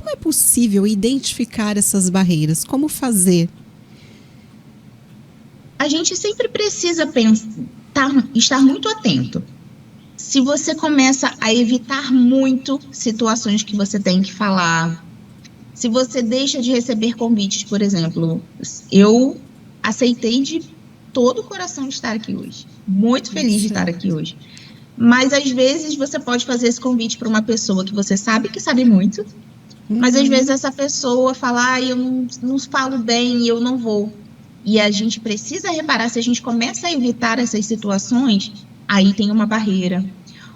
como é possível identificar essas barreiras? Como fazer? A gente sempre precisa estar muito atento. Se você começa a evitar muito situações que você tem que falar, se você deixa de receber convites, por exemplo, eu aceitei de todo o coração estar aqui hoje. Muito feliz de estar aqui hoje. Mas às vezes você pode fazer esse convite para uma pessoa que você sabe que sabe muito, mas às vezes essa pessoa fala, eu não falo bem, eu não vou. E a gente precisa reparar, se a gente começa a evitar essas situações, aí tem uma barreira.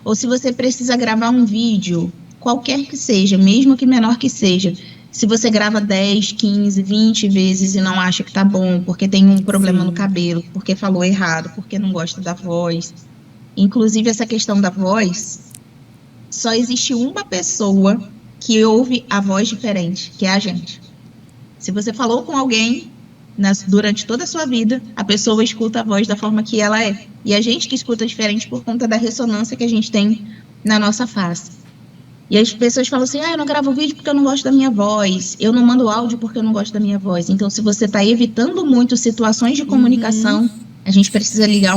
Ou se você precisa gravar um vídeo, qualquer que seja, mesmo que menor que seja, se você grava 10, 15, 20 vezes e não acha que tá bom, porque tem um problema no cabelo, porque falou errado, porque não gosta da voz. Inclusive, essa questão da voz, só existe uma pessoa que ouve a voz diferente, que é a gente. Se você falou com alguém durante toda a sua vida, a pessoa escuta a voz da forma que ela é. E a gente que escuta diferente por conta da ressonância que a gente tem na nossa face. E as pessoas falam assim, eu não gravo vídeo porque eu não gosto da minha voz, eu não mando áudio porque eu não gosto da minha voz. Então, se você está evitando muito situações de comunicação, a gente precisa ligar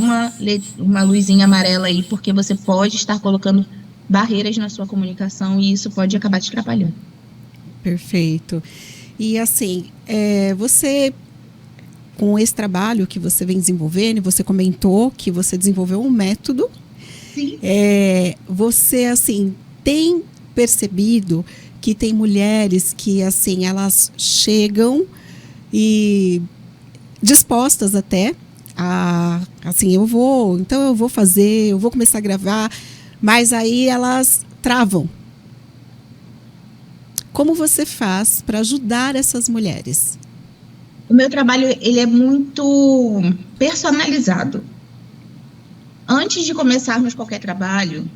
uma luzinha amarela aí, porque você pode estar colocando barreiras na sua comunicação e isso pode acabar te atrapalhando. Perfeito. E assim, você, com esse trabalho que você vem desenvolvendo, você comentou que você desenvolveu um método. Sim. Você, assim, tem percebido que tem mulheres que, assim, elas chegam e dispostas até a, assim, eu vou começar a gravar, mas aí elas travam. Como você faz para ajudar essas mulheres? O meu trabalho, ele é muito personalizado. Antes de começarmos qualquer trabalho,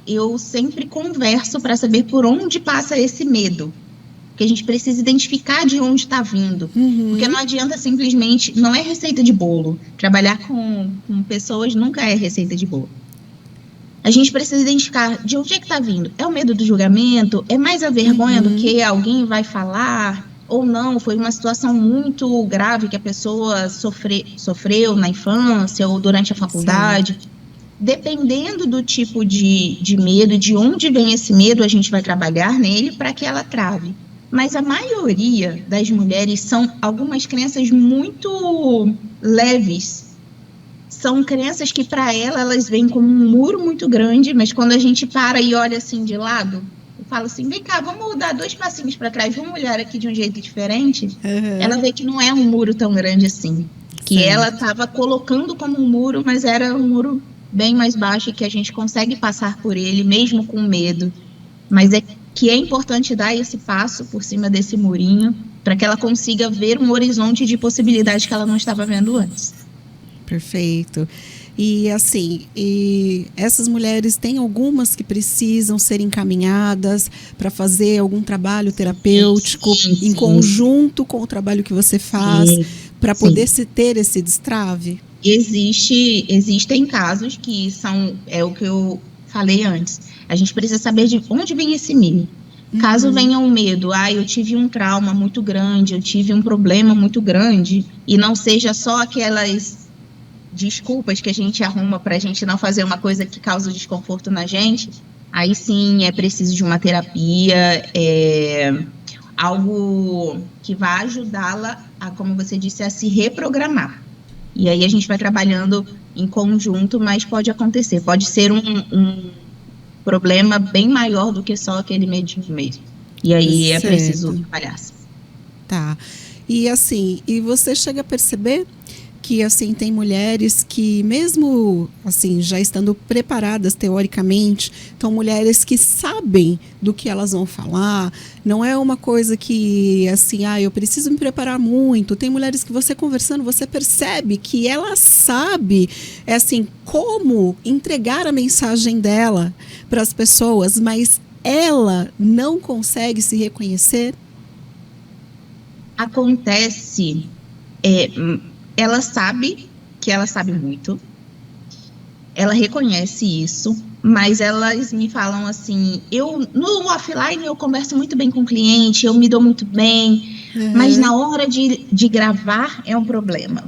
eu sempre converso para saber por onde passa esse medo. Porque a gente precisa identificar de onde está vindo. Porque não adianta simplesmente... Não é receita de bolo. Trabalhar com pessoas nunca é receita de bolo. A gente precisa identificar de onde é que está vindo. É o medo do julgamento? É mais a vergonha do que alguém vai falar? Ou não, foi uma situação muito grave que a pessoa sofreu na infância ou durante a faculdade. Sim. Dependendo do tipo de medo, de onde vem esse medo, a gente vai trabalhar nele para que ela trave. Mas a maioria das mulheres são algumas crenças muito leves. São crenças que para elas vêm como um muro muito grande, mas quando a gente para e olha assim de lado, eu falo assim, vem cá, vamos dar 2 passinhos para trás, vamos olhar aqui de um jeito diferente, ela vê que não é um muro tão grande assim. Que ela estava colocando como um muro, mas era um muro bem mais baixo e que a gente consegue passar por ele, mesmo com medo. Mas é importante dar esse passo por cima desse murinho para que ela consiga ver um horizonte de possibilidades que ela não estava vendo antes. Perfeito. E assim, essas mulheres têm algumas que precisam ser encaminhadas para fazer algum trabalho terapêutico em conjunto com o trabalho que você faz, para poder se ter esse destrave? Existem casos que é o que eu falei antes. A gente precisa saber de onde vem esse medo. Caso venha um medo, eu tive um trauma muito grande, eu tive um problema muito grande, e não seja só aquelas desculpas que a gente arruma para a gente não fazer uma coisa que causa desconforto na gente, aí sim é preciso de uma terapia, algo que vai ajudá-la a, como você disse, a se reprogramar. E aí a gente vai trabalhando em conjunto, mas pode acontecer, pode ser um problema bem maior do que só aquele medinho mesmo. E aí é preciso trabalhar. Tá. E assim, e você chega a perceber que assim tem mulheres que mesmo assim já estando preparadas teoricamente, são mulheres que sabem do que elas vão falar, não é uma coisa que assim, eu preciso me preparar muito. Tem mulheres que você conversando, você percebe que ela sabe assim como entregar a mensagem dela para as pessoas, mas ela não consegue se reconhecer. Acontece, ela sabe que ela sabe muito, ela reconhece isso, mas elas me falam assim, no offline eu converso muito bem com o cliente, eu me dou muito bem, mas na hora de gravar é um problema.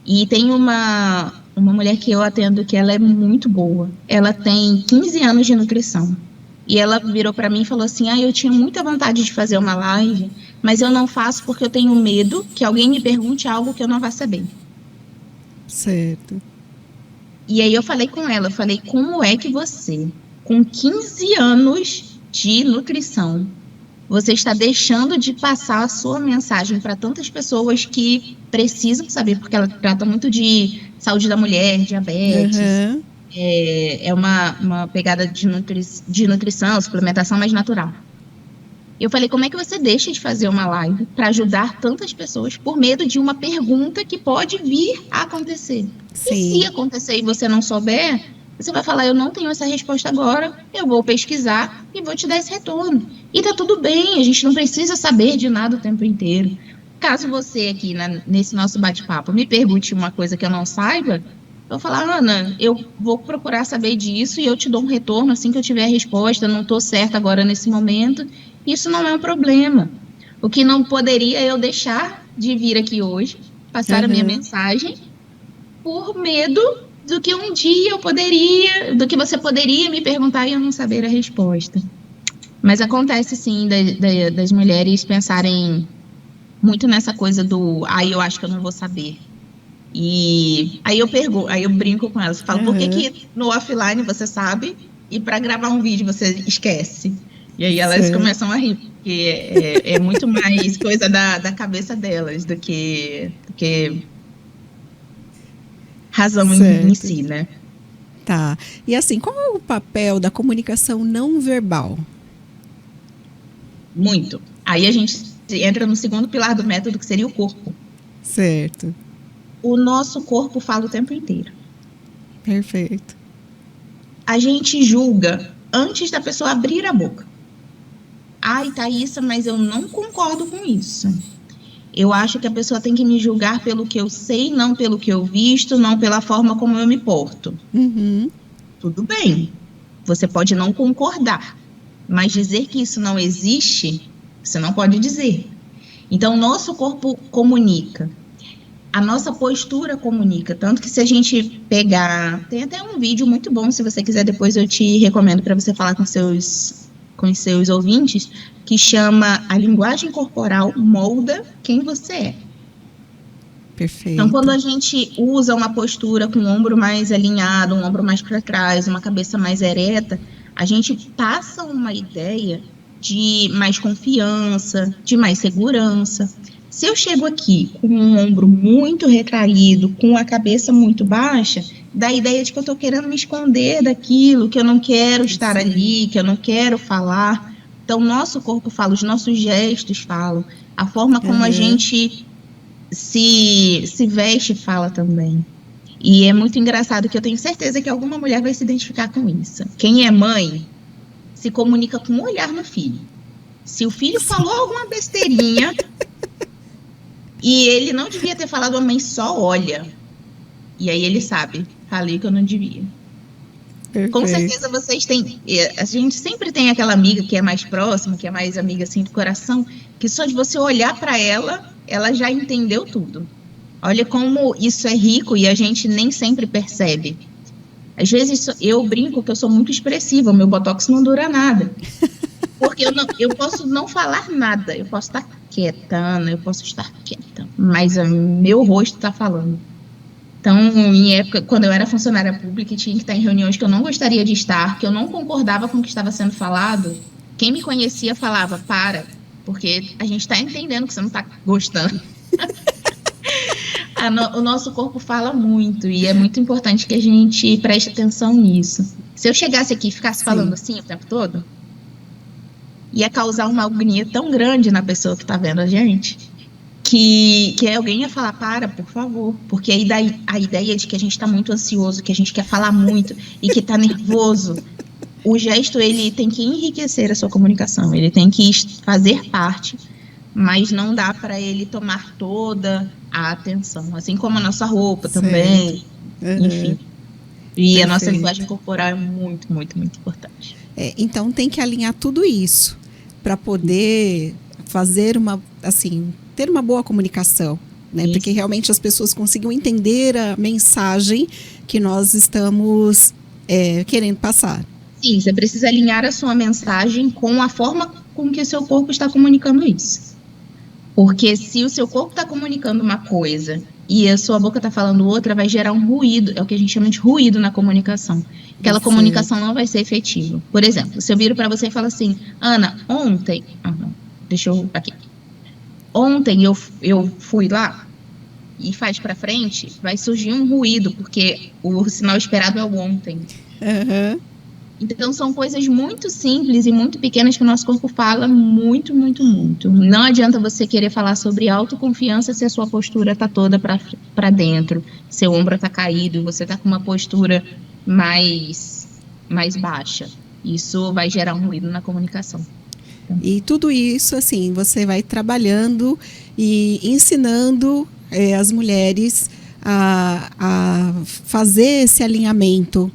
E tem uma mulher que eu atendo que ela é muito boa, ela tem 15 anos de nutrição, e ela virou para mim e falou assim, eu tinha muita vontade de fazer uma live, mas eu não faço porque eu tenho medo que alguém me pergunte algo que eu não vá saber. Certo. E aí eu falei com ela, como é que você, com 15 anos de nutrição, você está deixando de passar a sua mensagem para tantas pessoas que precisam saber, porque ela trata muito de saúde da mulher, diabetes, é uma pegada de nutrição, suplementação mais natural. Eu falei, como é que você deixa de fazer uma live para ajudar tantas pessoas por medo de uma pergunta que pode vir a acontecer? Sim. E se acontecer e você não souber, você vai falar, eu não tenho essa resposta agora, eu vou pesquisar e vou te dar esse retorno. E tá tudo bem, a gente não precisa saber de nada o tempo inteiro. Caso você aqui, nesse nosso bate-papo, me pergunte uma coisa que eu não saiba, eu vou falar, Ana, eu vou procurar saber disso e eu te dou um retorno assim que eu tiver a resposta, não estou certa agora nesse momento. Isso não é um problema. O que não poderia eu deixar de vir aqui hoje, passar a minha mensagem, por medo do que um dia do que você poderia me perguntar e eu não saber a resposta. Mas acontece sim das mulheres pensarem muito nessa coisa do, eu acho que eu não vou saber. E aí eu brinco com elas, falo, por que no offline você sabe e para gravar um vídeo você esquece? E aí elas começam a rir, porque é muito mais coisa da cabeça delas do que razão em si, né? Tá. E assim, qual é o papel da comunicação não verbal? Muito. Aí a gente entra no segundo pilar do método, que seria o corpo. Certo. O nosso corpo fala o tempo inteiro. Perfeito. A gente julga antes da pessoa abrir a boca. Thaísa, mas eu não concordo com isso. Eu acho que a pessoa tem que me julgar pelo que eu sei, não pelo que eu visto, não pela forma como eu me porto. Tudo bem. Você pode não concordar, mas dizer que isso não existe, você não pode dizer. Então, o nosso corpo comunica. A nossa postura comunica. Tanto que se a gente pegar... Tem até um vídeo muito bom, se você quiser, depois eu te recomendo para você falar com os seus ouvintes, que chama A Linguagem Corporal Molda Quem Você É. Perfeito. Então, quando a gente usa uma postura com o ombro mais alinhado, um ombro mais para trás, uma cabeça mais ereta, a gente passa uma ideia de mais confiança, de mais segurança. Se eu chego aqui com um ombro muito retraído, com a cabeça muito baixa, dá a ideia de que eu estou querendo me esconder daquilo, que eu não quero estar ali, que eu não quero falar. Então, nosso corpo fala, os nossos gestos falam, a forma como a gente se veste fala também. E é muito engraçado que eu tenho certeza que alguma mulher vai se identificar com isso. Quem é mãe se comunica com um olhar no filho. Se o filho falou alguma besteirinha e ele não devia ter falado, a mãe só olha. E aí ele sabe, falei que eu não devia. Perfeito. Com certeza vocês têm... A gente sempre tem aquela amiga que é mais próxima, que é mais amiga assim do coração, que só de você olhar para ela, ela já entendeu tudo. Olha como isso é rico e a gente nem sempre percebe. Às vezes eu brinco que eu sou muito expressiva, o meu botox não dura nada. Porque eu posso não falar nada, eu posso estar quieta, Ana, eu posso estar quieta, mas o meu rosto está falando. Então, em época, quando eu era funcionária pública e tinha que estar em reuniões que eu não gostaria de estar, que eu não concordava com o que estava sendo falado, quem me conhecia falava, porque a gente está entendendo que você não está gostando. O nosso corpo fala muito e é muito importante que a gente preste atenção nisso. Se eu chegasse aqui e ficasse falando assim o tempo todo, ia causar uma agonia tão grande na pessoa que está vendo a gente, que alguém ia falar, por favor, porque aí dá a ideia de que a gente está muito ansioso, que a gente quer falar muito e que está nervoso. O gesto, ele tem que enriquecer a sua comunicação, ele tem que fazer parte, mas não dá para ele tomar toda a atenção, assim como a nossa roupa também, enfim. E a nossa Perfeito. linguagem corporal é muito, muito, muito importante. Então tem que alinhar tudo isso para poder fazer ter uma boa comunicação, né? Isso. Porque realmente as pessoas consigam entender a mensagem que nós estamos querendo passar. Sim, você precisa alinhar a sua mensagem com a forma com que o seu corpo está comunicando isso. Porque se o seu corpo está comunicando uma coisa e a sua boca está falando outra, vai gerar um ruído, é o que a gente chama de ruído na comunicação. Aquela comunicação não vai ser efetiva. Por exemplo, se eu viro para você e falo assim, Ana, ontem... deixa eu... aqui. Ontem eu fui lá e faz para frente, vai surgir um ruído, porque o sinal esperado é o ontem. Uhum. Então, são coisas muito simples e muito pequenas que o nosso corpo fala muito, muito, muito. Não adianta você querer falar sobre autoconfiança se a sua postura está toda para dentro, seu ombro está caído, você está com uma postura mais baixa. Isso vai gerar um ruído na comunicação. E tudo isso, assim, você vai trabalhando e ensinando as mulheres a fazer esse alinhamento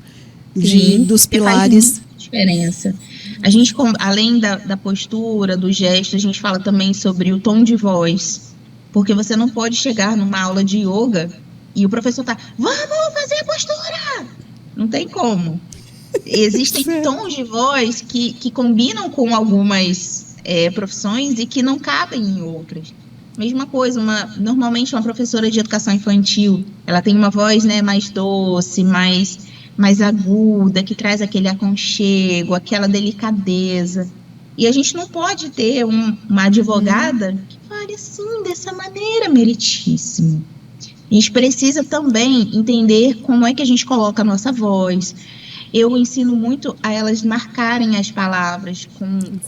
dos pilares. Faz muita diferença. A gente, além da postura, do gesto, a gente fala também sobre o tom de voz. Porque você não pode chegar numa aula de yoga e o professor tá, vamos fazer a postura! Não tem como. Existem tons de voz que combinam com algumas profissões e que não cabem em outras. Mesma coisa, normalmente uma professora de educação infantil, ela tem uma voz, né, mais doce, mais aguda, que traz aquele aconchego, aquela delicadeza. E a gente não pode ter uma advogada que fale assim, dessa maneira, meritíssimo. A gente precisa também entender como é que a gente coloca a nossa voz. Eu ensino muito a elas marcarem as palavras,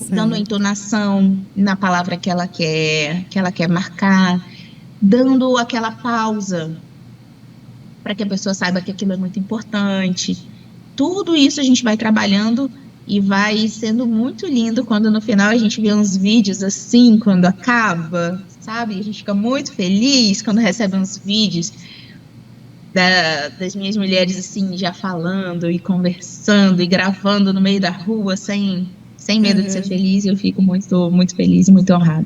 dando a entonação na palavra que ela quer marcar, dando aquela pausa para que a pessoa saiba que aquilo é muito importante. Tudo isso a gente vai trabalhando e vai sendo muito lindo quando no final a gente vê uns vídeos assim, quando acaba, sabe? A gente fica muito feliz quando recebe uns vídeos das minhas mulheres assim, já falando e conversando e gravando no meio da rua sem medo de ser feliz, e eu fico muito, muito feliz e muito honrada.